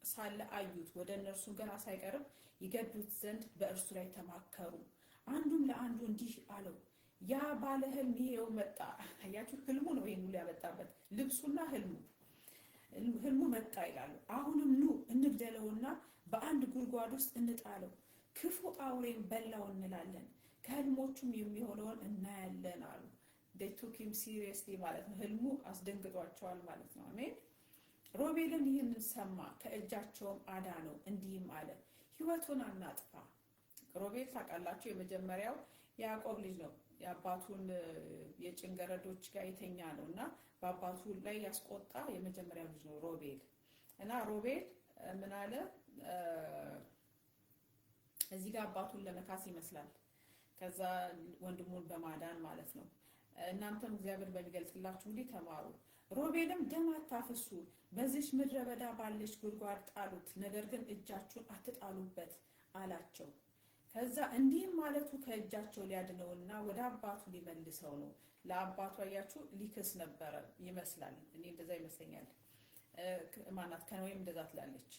ሳለ አዩት፣ ወደ እነርሱም ገና ሳይቀርብ ይገድሉት ዘንድ በእርሱ ላይ ተማከሩ። አንዱም ለአንዱ እንዲህ አለው፣ ያ ባለ ህልም ይሄው መጣ። አያችሁ ህልሙ ነው ይሄን ሁሉ ያመጣበት፣ ልብሱና ህልሙ መጣ ይላሉ። አሁንም ኑ እንግደለውና በአንድ ጉድጓድ ውስጥ እንጣለው፣ ክፉ አውሬን በላው እንላለን፣ ከህልሞቹም የሚሆነውን እናያለን አሉ። they took him seriously ማለት ነው። ህልሙ አስደንግጧቸዋል ማለት ነው። አሜን። ሮቤልም ይህንን ሰማ፣ ከእጃቸውም አዳነው፣ እንዲህም አለ፣ ህይወቱን አናጥፋ። ሮቤል ታውቃላችሁ የመጀመሪያው ያዕቆብ ልጅ ነው። የአባቱን የጭንገረዶች ጋር የተኛ ነውና በአባቱ ላይ ያስቆጣ የመጀመሪያው ልጅ ነው ሮቤል። እና ሮቤል ምን አለ? እዚህ ጋር አባቱን ለመካስ ይመስላል፣ ከዛ ወንድሙን በማዳን ማለት ነው። እናንተም እግዚአብሔር በሚገልጽላችሁ እንዲህ ተማሩ። ሮቤልም ደም አታፍሱ፣ በዚች ምድረ በዳ ባለች ጉድጓድ ጣሉት፣ ነገር ግን እጃችሁን አትጣሉበት አላቸው። ከዛ እንዲህም ማለቱ ከእጃቸው ሊያድነውና ወደ አባቱ ሊመልሰው ነው። ለአባቱ አያችሁ ሊክስ ነበረ ይመስላል። እኔ እንደዛ ይመስለኛል። ማናት ከነዌም እንደዛ ትላለች።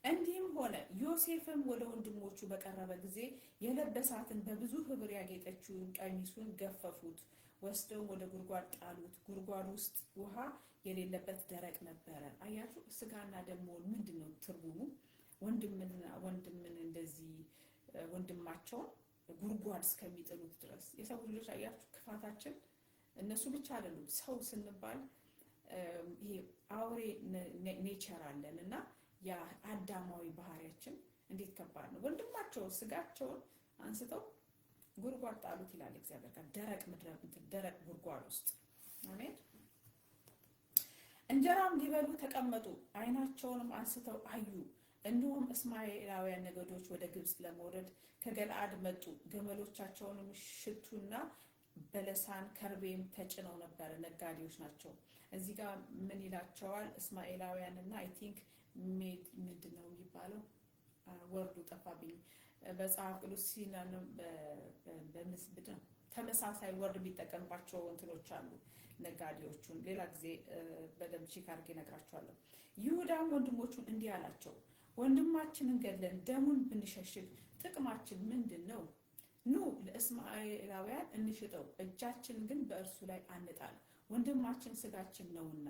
እንዲህም ሆነ ዮሴፍም ወደ ወንድሞቹ በቀረበ ጊዜ የለበሳትን በብዙ ህብር ያጌጠችውን ቀሚሱን ገፈፉት፣ ወስደው ወደ ጉድጓድ ጣሉት። ጉድጓድ ውስጥ ውሃ የሌለበት ደረቅ ነበረ። አያችሁ ስጋና ደግሞ ምንድነው ትርጉሙ? ወንድምን እንደዚህ ወንድማቸውን ጉድጓድ እስከሚጥሉት ድረስ የሰው ልጆች አያችሁ ክፋታችን። እነሱ ብቻ አይደሉም። ሰው ስንባል ይሄ አውሬ ኔቸር አለን እና ያ አዳማዊ ባህሪያችን እንዴት ከባድ ነው። ወንድማቸው ስጋቸውን አንስተው ጉድጓድ ጣሉት ይላል እግዚአብሔር ቃል። ደረቅ ምድረ ደረቅ ጉድጓድ ውስጥ አሜን። እንጀራም ሊበሉ ተቀመጡ፣ አይናቸውንም አንስተው አዩ። እንዲሁም እስማኤላውያን ነገዶች ወደ ግብጽ ለመውረድ ከገለአድ መጡ። ገመሎቻቸውንም ሽቱና በለሳን ከርቤም ተጭነው ነበር። ነጋዴዎች ናቸው። እዚህ ጋር ምን ይላቸዋል? እስማኤላውያን እና አይ ቲንክ ምንድነው የሚባለው ወርዱ ጠፋብኝ። በመጽሐፍ ቅዱስ ሲናን በምስብድ ተመሳሳይ ወርድ የሚጠቀምባቸው እንትኖች አሉ ነጋዴዎቹን። ሌላ ጊዜ በደንብ ቼክ አድርጌ እነግራቸዋለሁ። ይሁዳም ወንድሞቹን እንዲህ አላቸው፣ ወንድማችንን ገድለን ደሙን ብንሸሽግ ጥቅማችን ምንድን ነው? ኑ ለእስማኤላውያን እንሽጠው፣ እጃችን ግን በእርሱ ላይ አንጣል፣ ወንድማችን ስጋችን ነውና።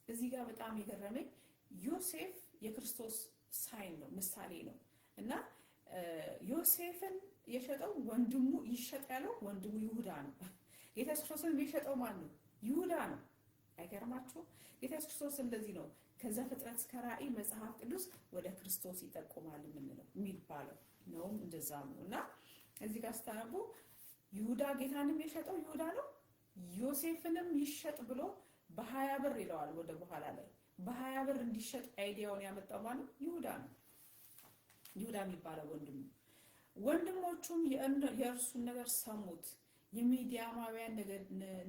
እዚህ ጋር በጣም የገረመኝ ዮሴፍ የክርስቶስ ሳይን ነው፣ ምሳሌ ነው። እና ዮሴፍን የሸጠው ወንድሙ ይሸጥ ያለው ወንድሙ ይሁዳ ነው። ጌታ ኢየሱስ ክርስቶስን የሸጠው ማን ነው? ይሁዳ ነው። አይገርማችሁ? ጌታ ኢየሱስ ክርስቶስ እንደዚህ ነው ከዘፍጥረት እስከ ራእይ መጽሐፍ ቅዱስ ወደ ክርስቶስ ይጠቁማል የሚባለው ነውም እንደዛ ነው። እና እዚህ ጋር ስታነቡ ይሁዳ ጌታንም የሸጠው ይሁዳ ነው። ዮሴፍንም ይሸጥ ብሎ በ20 ብር ይለዋል። ወደ በኋላ ላይ በ20 ብር እንዲሸጥ አይዲያውን ያመጣው ማን ነው? ይሁዳ ነው። ይሁዳ የሚባለው ወንድሞቹም የእርሱን ነገር ሰሙት። የሚዲያማውያን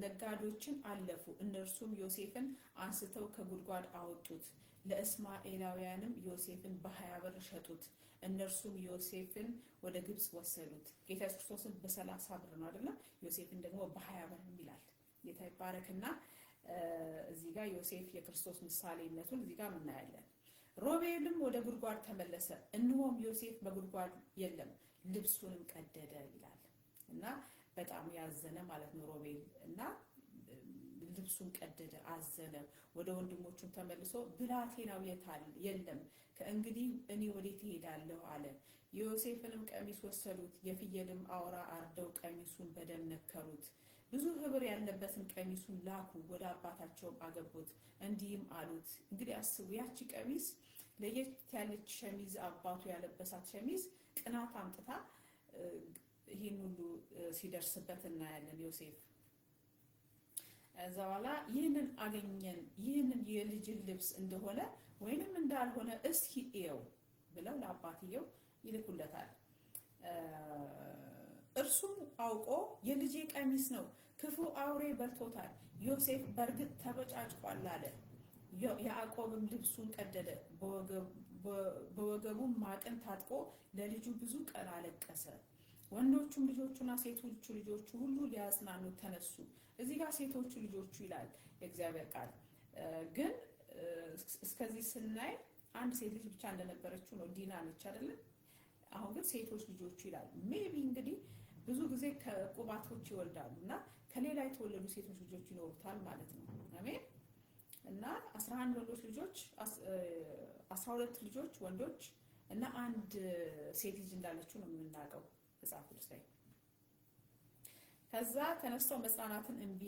ነጋዴዎችን አለፉ። እነርሱም ዮሴፍን አንስተው ከጉድጓድ አወጡት። ለእስማኤላውያንም ዮሴፍን በ20 ብር ሸጡት። እነርሱም ዮሴፍን ወደ ግብጽ ወሰዱት። ጌታ ኢየሱስ ክርስቶስን በ30 ብር ነው አይደል? ዮሴፍን ደግሞ በ20 ብር ይላል። ጌታ ይባረክና እዚህ ጋር ዮሴፍ የክርስቶስ ምሳሌነቱን እዚህ ጋር እናያለን። ሮቤልም ወደ ጉድጓድ ተመለሰ፣ እነሆም ዮሴፍ በጉድጓድ የለም፣ ልብሱንም ቀደደ ይላል። እና በጣም ያዘነ ማለት ነው ሮቤል። እና ልብሱን ቀደደ፣ አዘነ። ወደ ወንድሞቹም ተመልሶ ብላቴናው የታል? የለም፣ ከእንግዲህ እኔ ወዴት እሄዳለሁ አለ። የዮሴፍንም ቀሚስ ወሰዱት፣ የፍየልም አውራ አርደው ቀሚሱን በደም ነከሩት። ብዙ ህብር ያለበትን ቀሚሱን ላኩ፣ ወደ አባታቸውም አገቡት። እንዲህም አሉት፣ እንግዲህ አስቡ፣ ያቺ ቀሚስ ለየት ያለች ሸሚዝ፣ አባቱ ያለበሳት ሸሚዝ ቅናት አምጥታ ይህን ሁሉ ሲደርስበት እናያለን ዮሴፍ። እዛ በኋላ ይህንን አገኘን፣ ይህንን የልጅን ልብስ እንደሆነ ወይንም እንዳልሆነ እስኪ እየው ብለው ለአባትየው ይልኩለታል። እርሱም አውቆ የልጄ ቀሚስ ነው፣ ክፉ አውሬ በልቶታል፣ ዮሴፍ በእርግጥ ተበጫጭቋል አለ። ያዕቆብም ልብሱን ቀደደ፣ በወገቡም ማቅን ታጥቆ ለልጁ ብዙ ቀን አለቀሰ። ወንዶቹም ልጆቹና ሴቶቹ ልጆቹ ሁሉ ሊያጽናኑት ተነሱ። እዚህ ጋር ሴቶቹ ልጆቹ ይላል የእግዚአብሔር ቃል። ግን እስከዚህ ስናይ አንድ ሴት ልጅ ብቻ እንደነበረችው ነው፣ ዲና ነች አይደለም? አሁን ግን ሴቶች ልጆቹ ይላል። ሜቢ እንግዲህ ብዙ ጊዜ ከቁባቶች ይወልዳሉ እና ከሌላ የተወለዱ ሴቶች ልጆች ይኖሩታል ማለት ነው። አሜን። እና 11 ወንዶች ልጆች 12 ልጆች ወንዶች እና አንድ ሴት ልጅ እንዳለችው ነው የምናውቀው መጽሐፍ ቅዱስ ላይ። ከዛ ተነስተው መጽናናትን እምቢ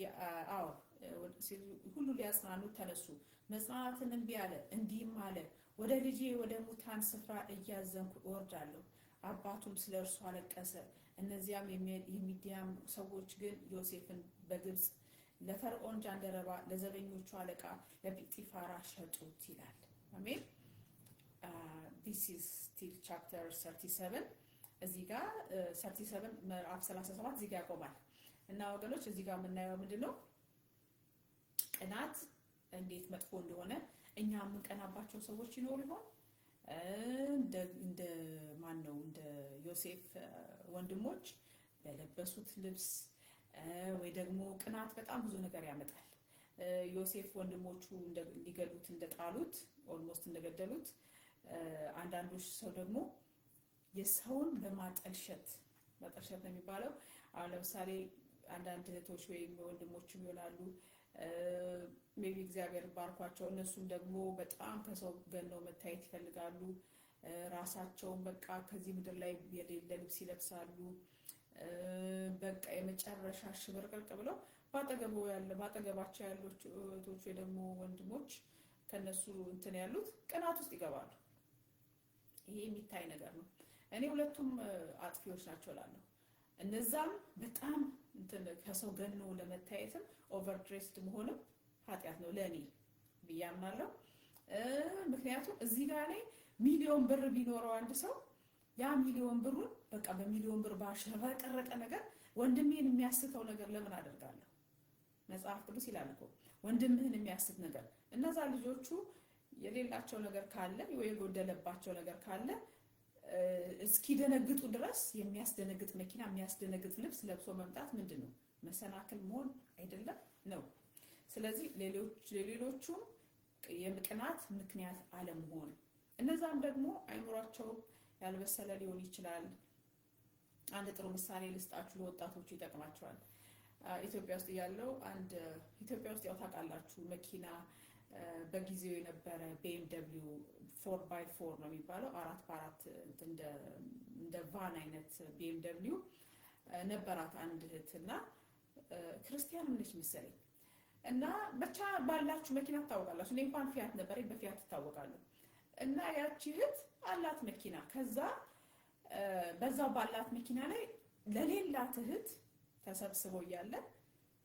ሁሉ ሊያጽናኑት ተነሱ። መጽናናትን እምቢ አለ። እንዲህም አለ፣ ወደ ልጄ ወደ ሙታን ስፍራ እያዘንኩ እወርዳለሁ። አባቱም ስለ እርሱ አለቀሰ። እነዚያም የሚዲያም ሰዎች ግን ዮሴፍን በግብጽ ለፈርዖን ጃንደረባ ለዘበኞቹ አለቃ ለጲጢፋራ ሸጡት ይላል። አሜን። this is still chapter 37 እዚህ ጋር 37 ምዕራፍ 37 እዚህ ጋር ያቆማል። እና ወገኖች እዚህ ጋር የምናየው ምንድነው? ቅናት እንዴት መጥፎ እንደሆነ እኛ የምንቀናባቸው ሰዎች ይኖሩ ይሆን? እንደ ማን ነው? እንደ የዮሴፍ ወንድሞች በለበሱት ልብስ ወይ ደግሞ ቅናት በጣም ብዙ ነገር ያመጣል። ዮሴፍ ወንድሞቹ ሊገሉት እንደጣሉት ኦልሞስት እንደገደሉት፣ አንዳንዶች ሰው ደግሞ የሰውን በማጠልሸት ነው የሚባለው። አሁን ለምሳሌ አንዳንድ እህቶች ወይም ወንድሞችም ይሆናሉ ሜቢ እግዚአብሔር ባርኳቸው፣ እነሱም ደግሞ በጣም ከሰው ገነው መታየት ይፈልጋሉ። ራሳቸውን በቃ ከዚህ ምድር ላይ የሌለ ልብስ ይለብሳሉ። በቃ የመጨረሻ ሽብርቅርቅ ብለው ባጠገባቸው ያሉት እህቶች ወይ ደግሞ ወንድሞች ከነሱ እንትን ያሉት ቅናት ውስጥ ይገባሉ። ይሄ የሚታይ ነገር ነው። እኔ ሁለቱም አጥፊዎች ናቸው እላለሁ። እነዛም በጣም እንትን ከሰው ገኖ ለመታየትም ኦቨርድሬስድ መሆንም ኃጢአት ነው ለኔ ብዬ አምናለሁ። ምክንያቱም እዚህ ጋር ላይ ሚሊዮን ብር ቢኖረው አንድ ሰው ያ ሚሊዮን ብሩን በቃ በሚሊዮን ብር ባሸበረቀ ነገር ወንድሜን የሚያስተው ነገር ለምን አደርጋለሁ? መጽሐፍ ቅዱስ ይላል እኮ ወንድምህን የሚያስት ነገር። እነዛ ልጆቹ የሌላቸው ነገር ካለ ወይ የጎደለባቸው ነገር ካለ እስኪደነግጡ ድረስ የሚያስደነግጥ መኪና፣ የሚያስደነግጥ ልብስ ለብሶ መምጣት ምንድነው? መሰናክል መሆን አይደለም ነው። ስለዚህ ሌሎቹ የቅናት ምክንያት አለመሆን፣ እነዛም ደግሞ አይምሯቸው ያልበሰለ ሊሆን ይችላል። አንድ ጥሩ ምሳሌ ልስጣችሁ፣ ለወጣቶቹ ይጠቅማቸዋል። ኢትዮጵያ ውስጥ ኢትዮጵያ ውስጥ ያው ታውቃላችሁ መኪና በጊዜው የነበረ BMW 4x4 ነው የሚባለው 4x4 እንደ ቫን አይነት BMW ነበራት አንድ እህትና ክርስቲያን ነች መሰለኝ። እና ብቻ ባላችሁ መኪና ታውቃላችሁ። እኔ እንኳን ፊያት ነበረኝ፣ በፊያት ትታወቃለሁ። እና ያቺ እህት አላት መኪና። ከዛ በዛው ባላት መኪና ላይ ለሌላት እህት ተሰብስበው እያለ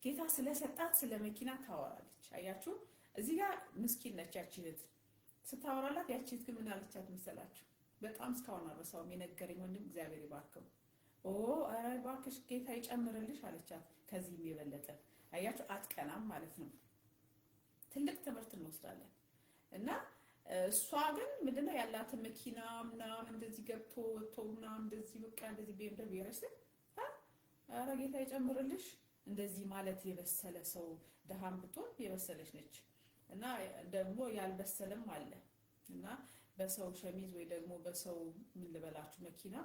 ጌታ ስለሰጣት ስለ መኪና ታወራለች። አያችሁ፣ እዚህ ጋር ምስኪን ነች ያቺ እህት። ስታወራላት ያቺ እህት ግን ምን አለቻት መሰላችሁ? በጣም እስካሁን አልረሳውም። የነገረኝ ወንድም እግዚአብሔር ይባርከው። ኧረ እባክሽ ጌታ ይጨምርልሽ አለቻት። ከዚህም የበለጠ አያችሁ፣ አትቀናም ማለት ነው። ትልቅ ትምህርት እንወስዳለን። እና እሷ ግን ምንድነው ያላትን መኪና ምናምን እንደዚህ ገብቶ ወጥቶ ምናምን እንደዚህ በቃ እንደዚህ BMW ያረስ ኧረ ጌታ ይጨምርልሽ እንደዚህ ማለት የበሰለ ሰው ደሃም ብትሆን የበሰለች ነች። እና ደግሞ ያልበሰለም አለ። እና በሰው ሸሚዝ ወይ ደግሞ በሰው ምን ልበላችሁ መኪና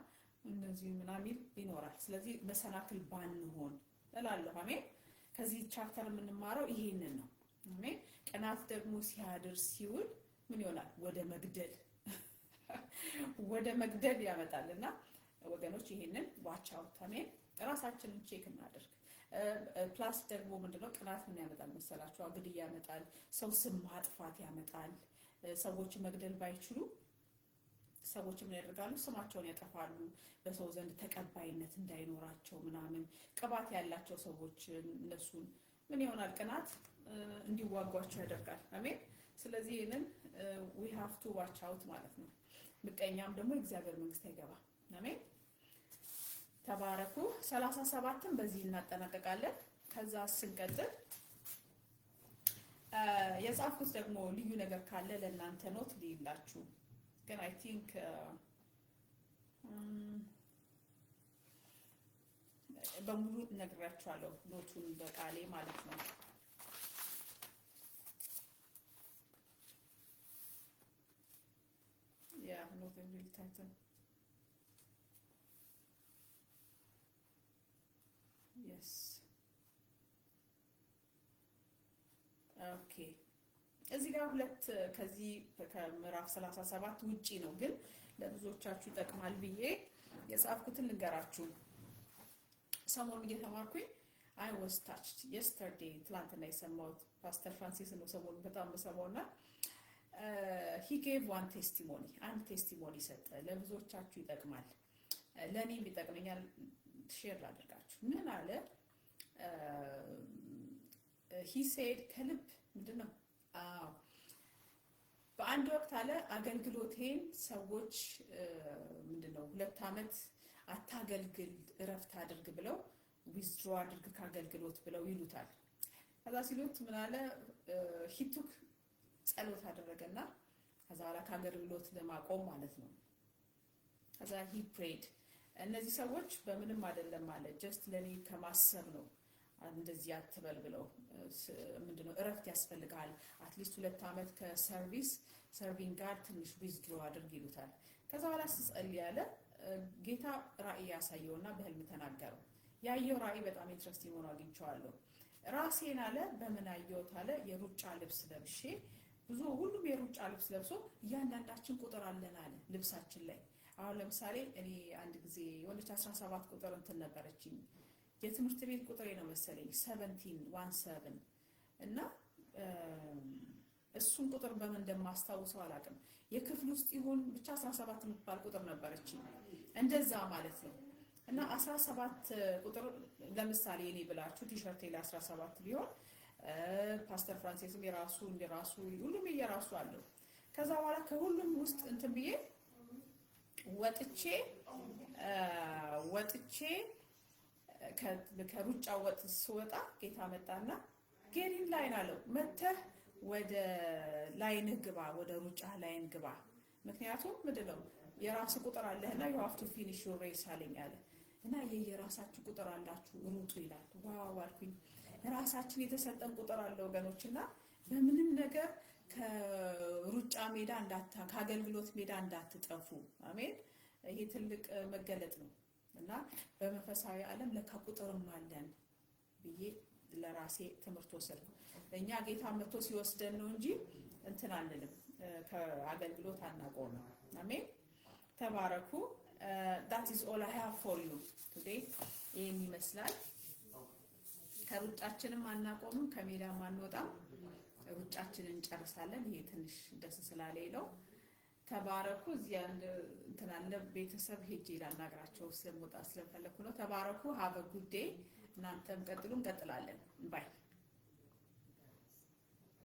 እንደዚህ ምናምን ይኖራል። ስለዚህ መሰናክል ባንሆን እላለሁ። አሜን። ከዚህ ቻፕተር የምንማረው ይሄንን ነው። አሜን። ቅናት ደግሞ ሲያድር ሲውል ምን ይሆናል? ወደ መግደል ያመጣልና ወገኖች ይሄንን ዋች አውት። አሜን። ራሳችንን ቼክ እናድርግ። ፕላስ ደግሞ ምንድነው ቅናት ምን ያመጣል መሰላችሁ? ግድያ ያመጣል። ሰው ስም ማጥፋት ያመጣል። ሰዎች መግደል ባይችሉ ሰዎች ምን ያደርጋሉ? ስማቸውን ያጠፋሉ። በሰው ዘንድ ተቀባይነት እንዳይኖራቸው ምናምን። ቅባት ያላቸው ሰዎች እነሱን ምን ይሆናል? ቅናት እንዲዋጓቸው ያደርጋል። አሜን። ስለዚህ ይሄንን we have to watch out ማለት ነው። ምቀኛም ደግሞ የእግዚአብሔር መንግስት አይገባም። አሜን። ተባረኩ። 37ን በዚህ እናጠናቀቃለን። ከዛ ስንቀጥል የጻፍኩት ደግሞ ልዩ ነገር ካለ ለእናንተ ኖት ልይላችሁ። ግን አይ ቲንክ በሙሉ ነግራችኋለሁ ኖቱን በቃሌ ማለት ነው። not a real title. Yes. Okay. እዚህ ጋር ሁለት ከዚህ ከምዕራፍ 37 ውጪ ነው፣ ግን ለብዙዎቻችሁ ይጠቅማል ብዬ የጻፍኩትን ልንገራችሁ። ሰሞኑን እየተማርኩኝ I was touched yesterday ትላንትና የሰማሁት ፓስተር ፍራንሲስ ነው ሰሞኑን በጣም በሰማውና he gave one testimony አንድ ቴስቲሞኒ ሰጠ። ለብዙዎቻችሁ ይጠቅማል፣ ለኔም ይጠቅመኛል። ሼር ላድርጋችሁ። ምን አለ? he said ከልብ ምንድነው በአንድ ወቅት አለ አገልግሎቴን ሰዎች ምንድነው 2 አመት አታገልግል እረፍት አድርግ ብለው ዊዝድሮ አድርግ ካገልግሎት ብለው ይሉታል። ከዛ ሲሉት ምን አለ? he took ጸሎት አደረገና ከዛ በኋላ ካገልግሎት ለማቆም ማለት ነው። ከዛ he prayed እነዚህ ሰዎች በምንም አይደለም ማለት ጀስት ለኔ ከማሰብ ነው እንደዚህ አትበል ብለው ምንድነው እረፍት ያስፈልጋል አትሊስት 2 አመት ሰርቪንግ ጋር ትንሽ ዊዝድሮ አድርግ ይሉታል። ከዛ በኋላ ሲጸልይ ያለ ጌታ ራእይ ያሳየውና በህልም ተናገረው። ያየው ራእይ በጣም ኢንትረስቲንግ ሆኖ አግኝቼዋለሁ። ራሴን አለ በምን አየሁት አለ የሩጫ ልብስ ለብሼ ሁሉም የሩጫ ልብስ ለብሶ እያንዳንዳችን ቁጥር አለን አለ ልብሳችን ላይ። አሁን ለምሳሌ እኔ አንድ ጊዜ የሆነች 17 ቁጥር እንትን ነበረችኝ የትምህርት ቤት ቁጥሬ ነው መሰለኝ 17 እና እሱን ቁጥር በምን እንደማስታውሰው አላውቅም። የክፍል ውስጥ ይሁን ብቻ 17 የምትባል ቁጥር ነበረችኝ እንደዛ ማለት ነው። እና 17 ቁጥር ለምሳሌ እኔ ብላችሁ ቲሸርቴ ላይ 17 ቢሆን ፓስተር ፍራንሲስም የራሱ እንደራሱ ሁሉም የራሱ አለው። ከዛ በኋላ ከሁሉም ውስጥ እንትን ብዬ ወጥቼ ከሩጫ ስወጣ ጌታ መጣና ጌሪን ላይን አለው መተህ ወደ ላይንህ ግባ ወደ ሩጫ ላይን ግባ ምክንያቱም ምንድነው የራስ ቁጥር አለህና you have to finish your race አለኝ አለ። እና የራሳችሁ ቁጥር አላችሁ ሩጡ ይላል። ዋው አልኩኝ። ራሳችን የተሰጠን ቁጥር አለ ወገኖችና በምንም ነገር ከሩጫ ሜዳ ከአገልግሎት ሜዳ እንዳትጠፉ። አሜን። ይሄ ትልቅ መገለጥ ነው። እና በመንፈሳዊ ዓለም ለካ ቁጥርም አለን ብዬ ለራሴ ትምህርት ወሰድኩ። እኛ ጌታ መጥቶ ሲወስደን ነው እንጂ እንትን አንልም ከአገልግሎት አናቆም። አሜን። ተባረኩ። that is all I have for you today ይሄን ይመስላል። ከሩጫችንም አናቆምም ከሜዳም አንወጣም ሩጫችንን እንጨርሳለን። ይሄ ትንሽ ደስ ስላለኝ ነው። ተባረኩ። እዚህ አንድ እንትን አለ ቤተሰብ ሄጄ ላናግራቸው ስለምወጣ ስለፈለኩ ነው። ተባረኩ። have a good day። እናንተም ቀጥሉ እንቀጥላለን። ባይ